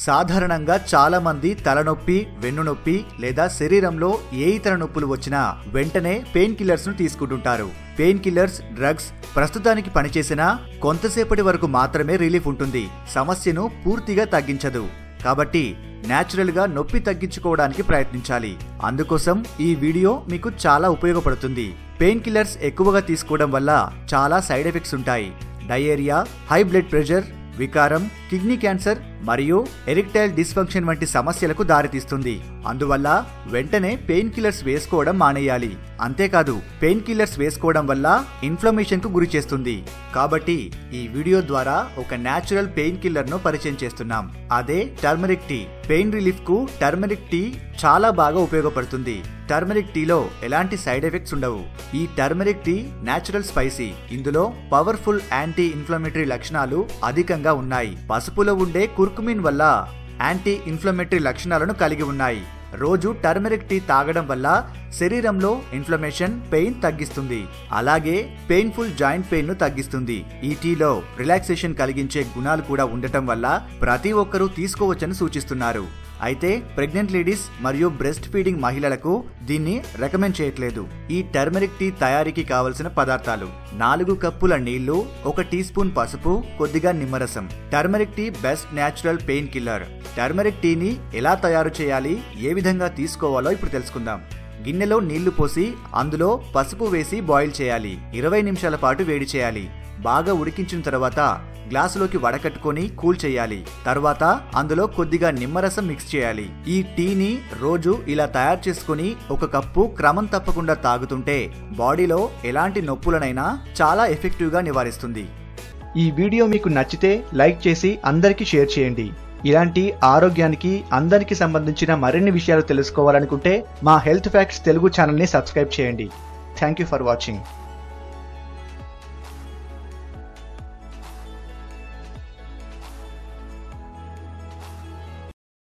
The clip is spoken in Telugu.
సాధారణంగా చాలా మంది తలనొప్పి, వెన్నునొప్పి లేదా శరీరంలో ఏ ఇతర నొప్పులు వచ్చినా వెంటనే పెయిన్ కిల్లర్స్ ను తీసుకుంటుంటారు. పెయిన్ కిల్లర్స్, డ్రగ్స్ ప్రస్తుతానికి పనిచేసినా కొంతసేపటి వరకు మాత్రమే రిలీఫ్ ఉంటుంది, సమస్యను పూర్తిగా తగ్గించదు. కాబట్టి నేచురల్ గా నొప్పి తగ్గించుకోవడానికి ప్రయత్నించాలి. అందుకోసం ఈ వీడియో మీకు చాలా ఉపయోగపడుతుంది. పెయిన్ కిల్లర్స్ ఎక్కువగా తీసుకోవడం వల్ల చాలా సైడ్ ఎఫెక్ట్స్ ఉంటాయి. డయేరియా, హై బ్లడ్ ప్రెషర్, వికారం, కిడ్నీ క్యాన్సర్ మరియు ఎరెక్టైల్ డిస్ఫంక్షన్ వంటి సమస్యలకు దారితీస్తుంది. అందువల్ల వెంటనే పెయిన్ కిల్లర్స్ వేసుకోవడం మానేయాలి. అంతేకాదు పెయిన్ కిల్లర్స్ వేసుకోవడం వల్ల ఇన్ఫ్లమేషన్ కు గురి చేస్తుంది. కాబట్టి ఈ వీడియో ద్వారా ఒక నేచురల్ పెయిన్ కిల్లర్ ను పరిచయం చేస్తున్నాం. అదే టర్మరిక్ టీ. పెయిన్ రిలీఫ్ కు టర్మరిక్ టీ చాలా బాగా ఉపయోగపడుతుంది. టర్మరిక్ టీలో ఎలాంటి సైడ్ ఎఫెక్ట్స్ ఉండవు. ఈ టర్మరిక్ టీ నేచురల్ స్పైసీ. ఇందులో పవర్ఫుల్ యాంటీ ఇన్ఫ్లమేటరీ లక్షణాలు అధికంగా ఉన్నాయి. పసుపులో ఉండే కుర్కుమిన్ వల్ల యాంటీ ఇన్ఫ్లమేటరీ లక్షణాలను కలిగి ఉన్నాయి. రోజు టర్మరిక్ టీ తాగడం వల్ల శరీరంలో ఇన్ఫ్లమేషన్, పెయిన్ తగ్గిస్తుంది. అలాగే పెయిన్ఫుల్ జాయింట్ పెయిన్ ను తగ్గిస్తుంది. ఈ టీలో రిలాక్సేషన్ కలిగించే గుణాలు కూడా ఉండటం వల్ల ప్రతి ఒక్కరూ తీసుకోవచ్చని సూచిస్తున్నారు. అయితే ప్రెగ్నెంట్ లేడీస్ మరియు బ్రెస్ట్ ఫీడింగ్ మహిళలకు దీన్ని రికమెండ్ చేయట్లేదు. ఈ టర్మరిక్ టీ తయారీకి కావలసిన పదార్థాలు: 4 కప్పుల నీళ్లు, 1 టీ స్పూన్ పసుపు, కొద్దిగా నిమ్మరసం. Turmeric tea best natural painkiller. Turmeric టీని ఎలా తయారు చేయాలి, ఏ విధంగా తీసుకోవాలో ఇప్పుడు తెలుసుకుందాం. గిన్నెలో నీళ్లు పోసి అందులో పసుపు వేసి బాయిల్ చేయాలి. 20 నిమిషాల పాటు వేడి చేయాలి. బాగా ఉడికించిన తర్వాత గ్లాసులోకి వడకట్టుకొని కూల్ చేయాలి. తర్వాత అందులో కొద్దిగా నిమ్మరసం మిక్స్ చేయాలి. ఈ టీని రోజు ఇలా తయారు చేసుకుని 1 కప్పు క్రమం తప్పకుండా తాగుతుంటే బాడీలో ఎలాంటి నొప్పులనైనా చాలా ఎఫెక్టివ్ గా నివారిస్తుంది. ఈ వీడియో మీకు నచ్చితే లైక్ చేసి అందరికీ షేర్ చేయండి. ఇలాంటి ఆరోగ్యానికి, అందరికి సంబంధించిన మరిన్ని విషయాలు తెలుసుకోవాలనుకుంటే మా హెల్త్ ఫ్యాక్ట్స్ తెలుగు ఛానల్ ని సబ్స్క్రైబ్ చేయండి. Thank you for watching.